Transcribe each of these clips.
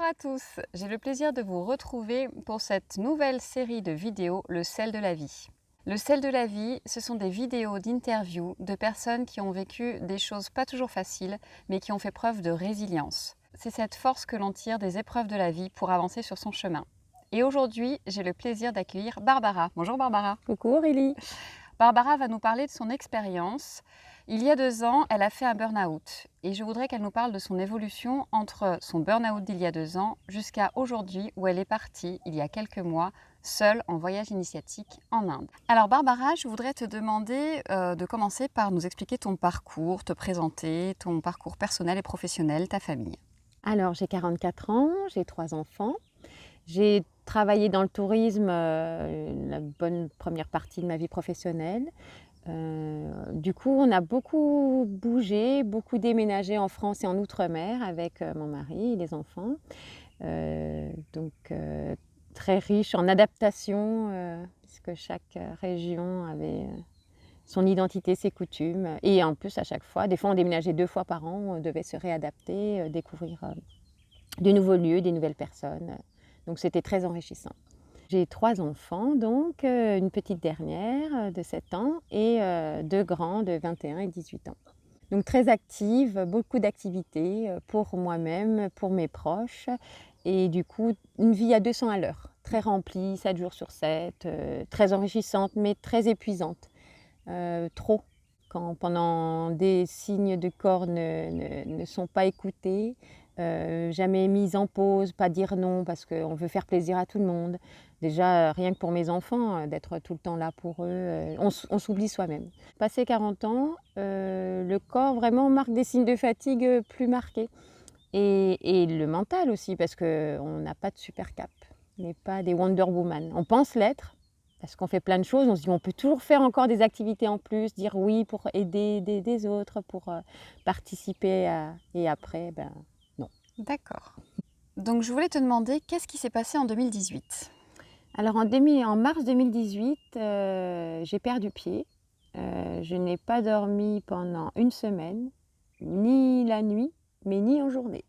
Bonjour à tous, j'ai le plaisir de vous retrouver pour cette nouvelle série de vidéos, Le sel de la vie. Le sel de la vie, ce sont des vidéos d'interviews de personnes qui ont vécu des choses pas toujours faciles, mais qui ont fait preuve de résilience. C'est cette force que l'on tire des épreuves de la vie pour avancer sur son chemin. Et aujourd'hui, j'ai le plaisir d'accueillir Barbara. Bonjour Barbara. Coucou Aurélie. Barbara va nous parler de son expérience. Il y a 2 ans, elle a fait un burn-out et je voudrais qu'elle nous parle de son évolution entre son burn-out d'il y a 2 ans jusqu'à aujourd'hui où elle est partie, il y a quelques mois, seule en voyage initiatique en Inde. Alors Barbara, je voudrais te demander de commencer par nous expliquer ton parcours, te présenter, ton parcours personnel et professionnel, ta famille. Alors j'ai 44 ans, j'ai 3 enfants. J'ai travaillé dans le tourisme la bonne première partie de ma vie professionnelle. Du coup, on a beaucoup bougé, beaucoup déménagé en France et en Outre-mer avec mon mari et les enfants. Très riche en adaptation, puisque chaque région avait son identité, ses coutumes. Et en plus, à chaque fois, des fois on déménageait 2 fois par an, on devait se réadapter, découvrir de nouveaux lieux, des nouvelles personnes. Donc c'était très enrichissant. J'ai 3 enfants, donc une petite dernière de 7 ans et 2 grands de 21 et 18 ans. Donc très active, beaucoup d'activités pour moi-même, pour mes proches. Et du coup, une vie à 200 à l'heure, très remplie, 7 jours sur 7, très enrichissante, mais très épuisante. Trop, quand pendant des signes de corps ne sont pas écoutés, jamais mis en pause, pas dire non parce qu'on veut faire plaisir à tout le monde. Déjà, rien que pour mes enfants, d'être tout le temps là pour eux, on s'oublie soi-même. Passé 40 ans, le corps vraiment marque des signes de fatigue plus marqués. Et le mental aussi, parce qu'on n'a pas de super cap, on n'est pas des Wonder Woman. On pense l'être, parce qu'on fait plein de choses, on se dit on peut toujours faire encore des activités en plus, dire oui pour aider des autres, pour participer et après, ben non. D'accord. Donc je voulais te demander qu'est-ce qui s'est passé en 2018? Alors en mars 2018, j'ai perdu pied. Je n'ai pas dormi pendant une semaine, ni la nuit, mais ni en journée.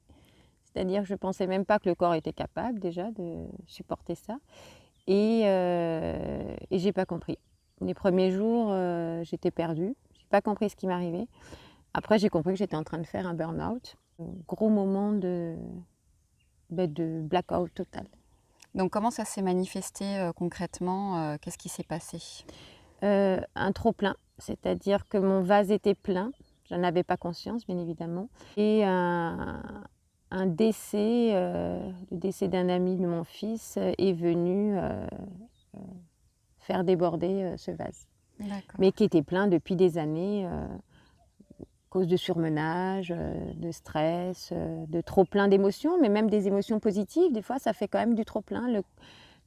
C'est-à-dire que je ne pensais même pas que le corps était capable déjà de supporter ça. Et j'ai pas compris. Les premiers jours, j'étais perdue. J'ai pas compris ce qui m'arrivait. Après, j'ai compris que j'étais en train de faire un burn-out. Gros moment de blackout total. Donc comment ça s'est manifesté concrètement? Qu'est-ce qui s'est passé? Un trop-plein, c'est-à-dire que mon vase était plein. J'en avais pas conscience, bien évidemment. Et un décès, le décès d'un ami de mon fils est venu faire déborder ce vase. D'accord. Mais qui était plein depuis des années, à cause de surmenage, de stress, de trop plein d'émotions, mais même des émotions positives. Des fois, ça fait quand même du trop plein.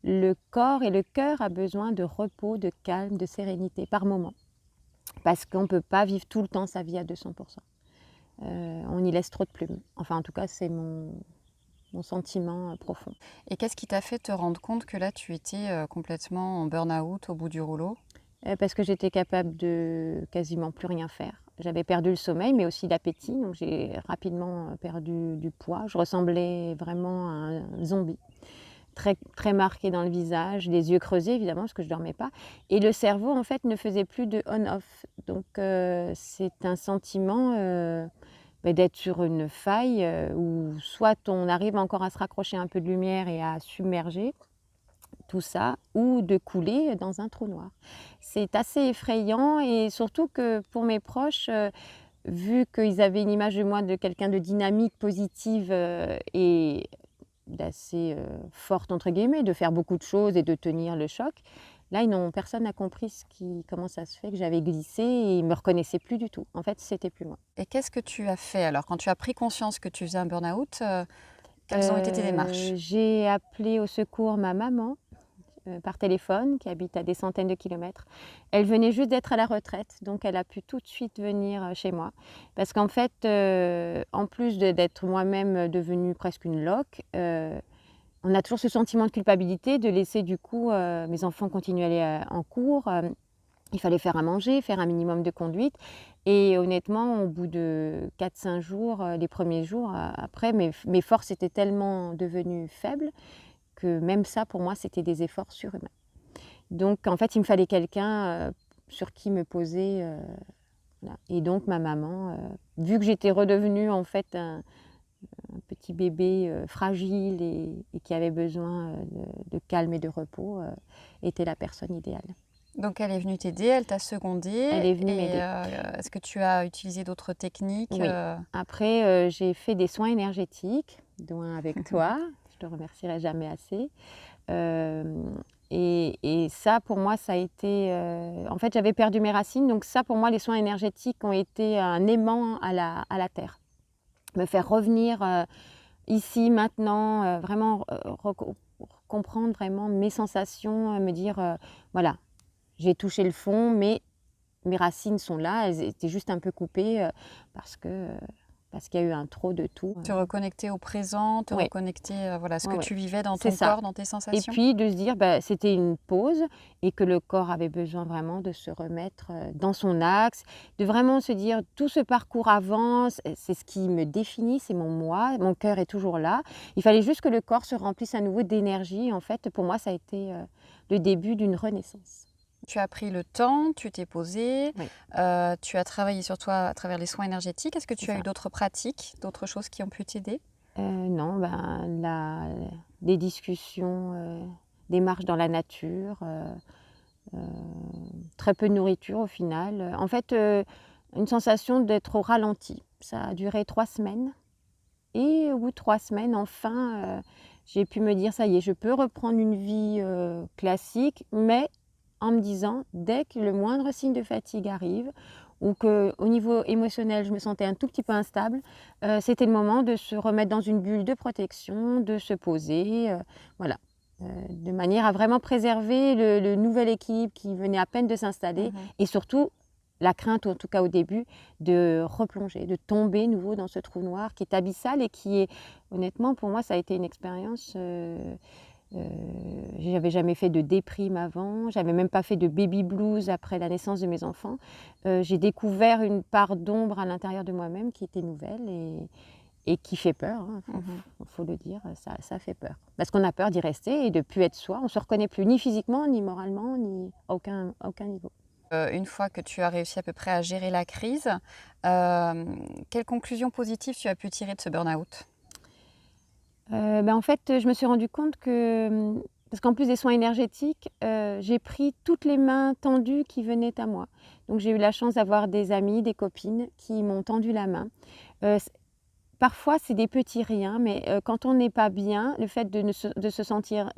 Le corps et le cœur a besoin de repos, de calme, de sérénité par moment. Parce qu'on ne peut pas vivre tout le temps sa vie à 200%. On y laisse trop de plumes. Enfin, en tout cas, c'est mon sentiment profond. Et qu'est-ce qui t'a fait te rendre compte que là, tu étais complètement en burn-out au bout du rouleau? Parce que j'étais capable de quasiment plus rien faire. J'avais perdu le sommeil, mais aussi l'appétit, donc j'ai rapidement perdu du poids. Je ressemblais vraiment à un zombie, très, très marqué dans le visage, les yeux creusés évidemment, parce que je ne dormais pas. Et le cerveau, en fait, ne faisait plus de on-off. Donc c'est un sentiment d'être sur une faille où soit on arrive encore à se raccrocher un peu de lumière et à submerger tout ça, ou de couler dans un trou noir. C'est assez effrayant et surtout que pour mes proches, vu qu'ils avaient une image de moi de quelqu'un de dynamique, positive et d'assez forte entre guillemets, de faire beaucoup de choses et de tenir le choc, là personne n'a compris comment ça se fait que j'avais glissé et ils ne me reconnaissaient plus du tout. En fait, c'était plus moi. Et qu'est-ce que tu as fait alors quand tu as pris conscience que tu faisais un burn-out? Quelles ont été tes démarches? J'ai appelé au secours ma maman par téléphone, qui habite à des centaines de kilomètres. Elle venait juste d'être à la retraite, donc elle a pu tout de suite venir chez moi. Parce qu'en fait, en plus d'être moi-même devenue presque une loque, on a toujours ce sentiment de culpabilité de laisser du coup mes enfants continuer à aller en cours. Il fallait faire à manger, faire un minimum de conduite. Et honnêtement, au bout de 4-5 jours, les premiers jours, après, mes forces étaient tellement devenues faibles que même ça, pour moi, c'était des efforts surhumains. Donc en fait, il me fallait quelqu'un, sur qui me poser, voilà. Et donc ma maman, vu que j'étais redevenue en fait un petit bébé, fragile et qui avait besoin, de calme et de repos, était la personne idéale. Donc elle est venue t'aider, elle t'a Elle secondée est venue et m'aider. est-ce que tu as utilisé d'autres techniques, Oui. Après, j'ai fait des soins énergétiques, dont un avec toi, je te remercierai jamais assez. Hem et ça pour moi ça a été, en fait j'avais perdu mes racines, donc ça pour moi les soins énergétiques ont été un aimant à la terre. Me faire revenir, ici, maintenant, vraiment, comprendre vraiment mes sensations, me dire, voilà, j'ai touché le fond, mais mes racines sont là, elles étaient juste un peu coupées, parce que, parce qu'il y a eu un trop de tout, te reconnecter au présent, te ouais, reconnecter, voilà, ce ouais, que ouais, tu vivais dans c'est ton ça. corps, dans tes Et sensations? puis de se dire, bah, c'était une pause et que le corps avait besoin vraiment de se remettre, dans son axe, de vraiment se dire: «Tout ce parcours avance, c'est ce qui me définit, c'est mon moi, mon cœur est toujours là». Il fallait juste que le corps se remplisse à nouveau d'énergie. En fait, pour moi, ça a été, le début d'une renaissance. Tu as pris le temps, tu t'es posée, Oui, tu as travaillé sur toi à travers les soins énergétiques. Est-ce que c'est tu as eu ça. d'autres pratiques, d'autres choses qui ont pu t'aider? Non, ben, des discussions, des marches dans la nature, heu, très peu de nourriture au final. En fait, une sensation d'être au ralenti. Ça a duré 3 semaines et au bout de 3 semaines, enfin, j'ai pu me dire: «Ça y est, je peux reprendre une vie, classique», mais en me disant: «Dès que le moindre signe de fatigue arrive ou qu'au niveau émotionnel, je me sentais un tout petit peu instable», c'était le moment de se remettre dans une bulle de protection, de se poser, voilà. De manière à vraiment préserver le nouvel équilibre qui venait à peine de s'installer Mmh. et surtout la crainte, ou en tout cas au début, de replonger, de tomber nouveau dans ce trou noir qui est abyssal et qui est honnêtement pour moi ça a été une expérience, j'avais jamais fait de déprime avant, j'avais même pas fait de baby blues après la naissance de mes enfants. J'ai découvert une part d'ombre à l'intérieur de moi-même qui était nouvelle et qui fait peur, hein, Mmh. faut le dire, ça fait peur. Parce qu'on a peur d'y rester et de plus être soi. On se reconnaît plus ni physiquement, ni moralement, ni à aucun niveau. Une fois que tu as réussi à peu près à gérer la crise, quelles conclusions positives tu as pu tirer de ce burn-out? En fait, je me suis rendu compte que, parce qu'en plus des soins énergétiques, j'ai pris toutes les mains tendues qui venaient à moi. Donc j'ai eu la chance d'avoir des amis, des copines qui m'ont tendu la main. C Parfois c'est des petits riens, mais quand on n'est pas bien, le fait de se sentir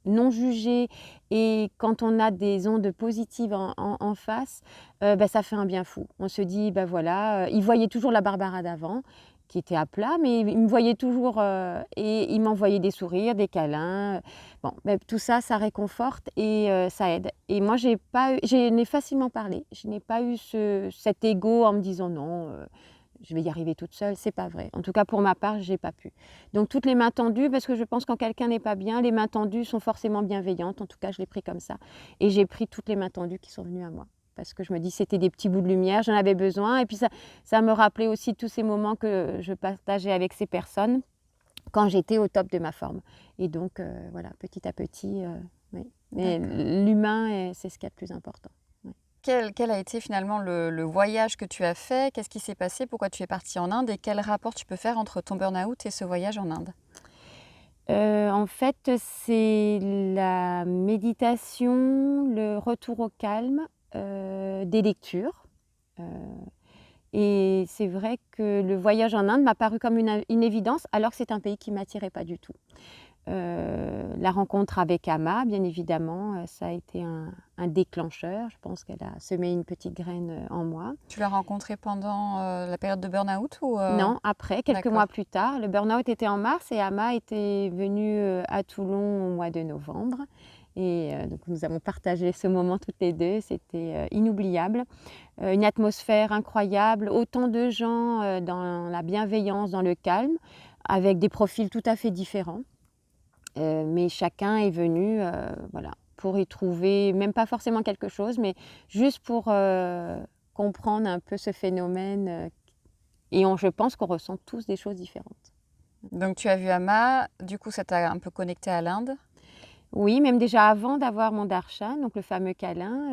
non jugé et quand on a des ondes positives en face, bah, ça fait un bien fou. On se dit: «Bah, voilà», ils voyaient toujours la Barbara d'avant, qui était à plat, mais ils me voyaient toujours, et ils m'envoyaient des sourires, des câlins, bon, bah, tout ça, ça réconforte et ça aide et moi j'ai n'ai facilement parlé. Je n'ai pas eu cet ego en me disant: «Non, je vais y arriver toute seule», c'est pas vrai. En tout cas pour ma part, j'ai pas pu. Donc toutes les mains tendues, parce que je pense quand quelqu'un n'est pas bien, les mains tendues sont forcément bienveillantes. En tout cas, je l'ai pris comme ça et j'ai pris toutes les mains tendues qui sont venues à moi. Parce que je me dis: «C'était des petits bouts de lumière, j'en avais besoin» et puis ça me rappelait aussi tous ces moments que je partageais avec ces personnes quand j'étais au top de ma forme et donc voilà, petit à petit, oui. Mais D'accord. l'humain c'est ce qu'il y a de plus important. Ouais. Quel a été finalement le voyage que tu as fait? Qu'est-ce qui s'est passé? Pourquoi tu es partie en Inde? Et quel rapport tu peux faire entre ton burn-out et ce voyage en Inde? En fait, c'est la méditation, le retour au calme, des lectures, heu et c'est vrai que le voyage en Inde m'a paru comme une évidence, alors que c'est un pays qui ne m'attirait pas du tout. La rencontre avec Amma, bien évidemment, ça a été un déclencheur. Je pense qu'elle a semé une petite graine, en moi. Tu l'as rencontré pendant, la période de burn-out ou? Non, après, quelques mois D'accord. plus tard, le burn-out était en mars et Amma était venue, à Toulon au mois de novembre et donc nous avons partagé ce moment toutes les 2. C'était, inoubliable. Une atmosphère incroyable, autant de gens, dans la bienveillance, dans le calme, avec des profils tout à fait différents. Mais chacun est venu, voilà, pour y trouver même pas forcément quelque chose, mais juste pour, comprendre un peu ce phénomène. Et je pense qu'on ressent tous des choses différentes. Donc tu as vu Amma, du coup ça t'a un peu connecté à l'Inde? Oui, même déjà avant d'avoir mon darshan, donc le fameux câlin,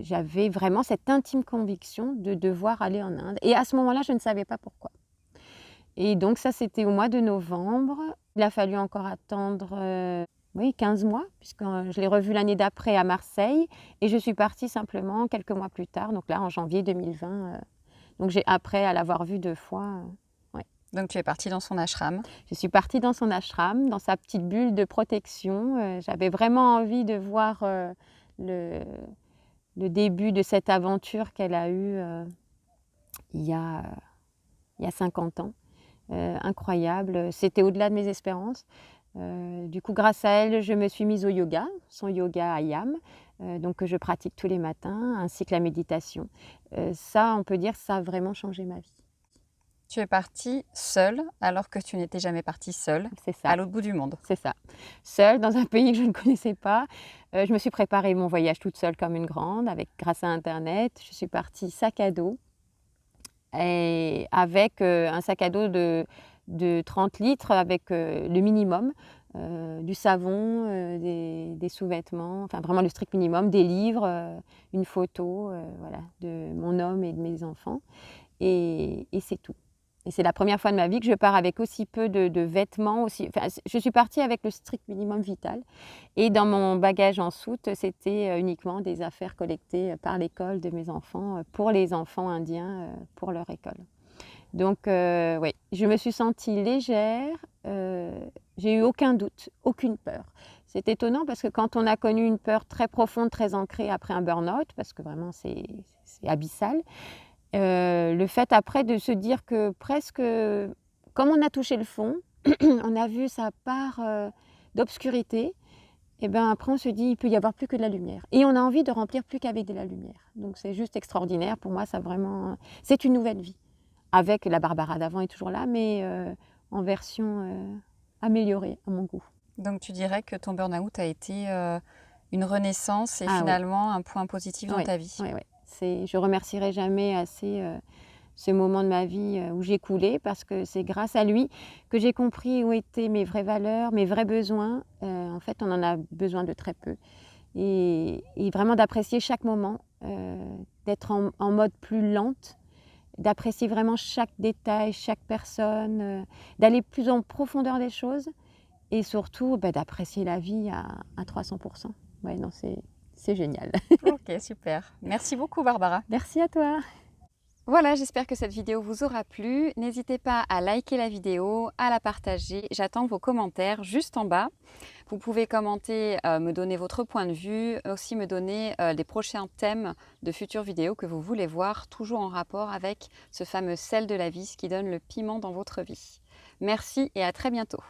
j'avais vraiment cette intime conviction de devoir aller en Inde. Et à ce moment-là, je ne savais pas pourquoi. Et donc ça, c'était au mois de novembre. Il a fallu encore attendre 15 mois, puisque je l'ai revu l'année d'après à Marseille. Et je suis partie simplement quelques mois plus tard, donc là en janvier 2020. Donc après à l'avoir vu 2 fois. Ouais. Donc tu es partie dans son ashram? Je suis partie dans son ashram, dans sa petite bulle de protection. J'avais vraiment envie de voir le début de cette aventure qu'elle a eue il y a 50 ans. Incroyable, c'était au-delà de mes espérances. Du coup, grâce à elle, je me suis mise au yoga, son yoga Ayam, donc que je pratique tous les matins, ainsi que la méditation. Ça, on peut dire, ça a vraiment changé ma vie. Tu es partie seule, alors que tu n'étais jamais partie seule, C'est ça. à l'autre bout du monde. C'est ça. Seule, dans un pays que je ne connaissais pas. Je me suis préparé mon voyage toute seule comme une grande, grâce à Internet. Je suis partie sac à dos, et avec un sac à dos de 30 litres, avec le minimum, du savon, des sous-vêtements, enfin vraiment le strict minimum, des livres, une photo voilà, de mon homme et de mes enfants. Et c'est tout. Et c'est la première fois de ma vie que je pars avec aussi peu de vêtements. Je suis partie avec le strict minimum vital. Et dans mon bagage en soute, c'était uniquement des affaires collectées par l'école de mes enfants, pour les enfants indiens, pour leur école. Donc oui, je me suis sentie légère, j'ai eu aucun doute, aucune peur. C'est étonnant parce que quand on a connu une peur très profonde, très ancrée après un burn-out, parce que vraiment c'est abyssal, le fait après de se dire que presque, comme on a touché le fond, on a vu sa part d'obscurité, et bien après on se dit il peut y avoir plus que de la lumière. Et on a envie de remplir plus qu'avec de la lumière. Donc c'est juste extraordinaire. Pour moi, c'est une nouvelle vie. Avec la Barbara d'avant est toujours là, mais en version améliorée à mon goût. Donc tu dirais que ton burn-out a été une renaissance et Ah finalement un point positif dans ta vie. Oui, oui. Je remercierai jamais assez ce moment de ma vie où j'ai coulé, parce que c'est grâce à lui que j'ai compris où étaient mes vraies valeurs, mes vrais besoins. En fait, on en a besoin de très peu. Et vraiment d'apprécier chaque moment, d'être en mode plus lente, d'apprécier vraiment chaque détail, chaque personne, d'aller plus en profondeur des choses, et surtout d'apprécier la vie à 300%. Ouais, non, c'est génial. Ok, super. Merci beaucoup Barbara. Merci à toi. Voilà, j'espère que cette vidéo vous aura plu. N'hésitez pas à liker la vidéo, à la partager. J'attends vos commentaires juste en bas. Vous pouvez commenter, me donner votre point de vue, aussi me donner des prochains thèmes de futures vidéos que vous voulez voir, toujours en rapport avec ce fameux sel de la vie, ce qui donne le piment dans votre vie. Merci et à très bientôt.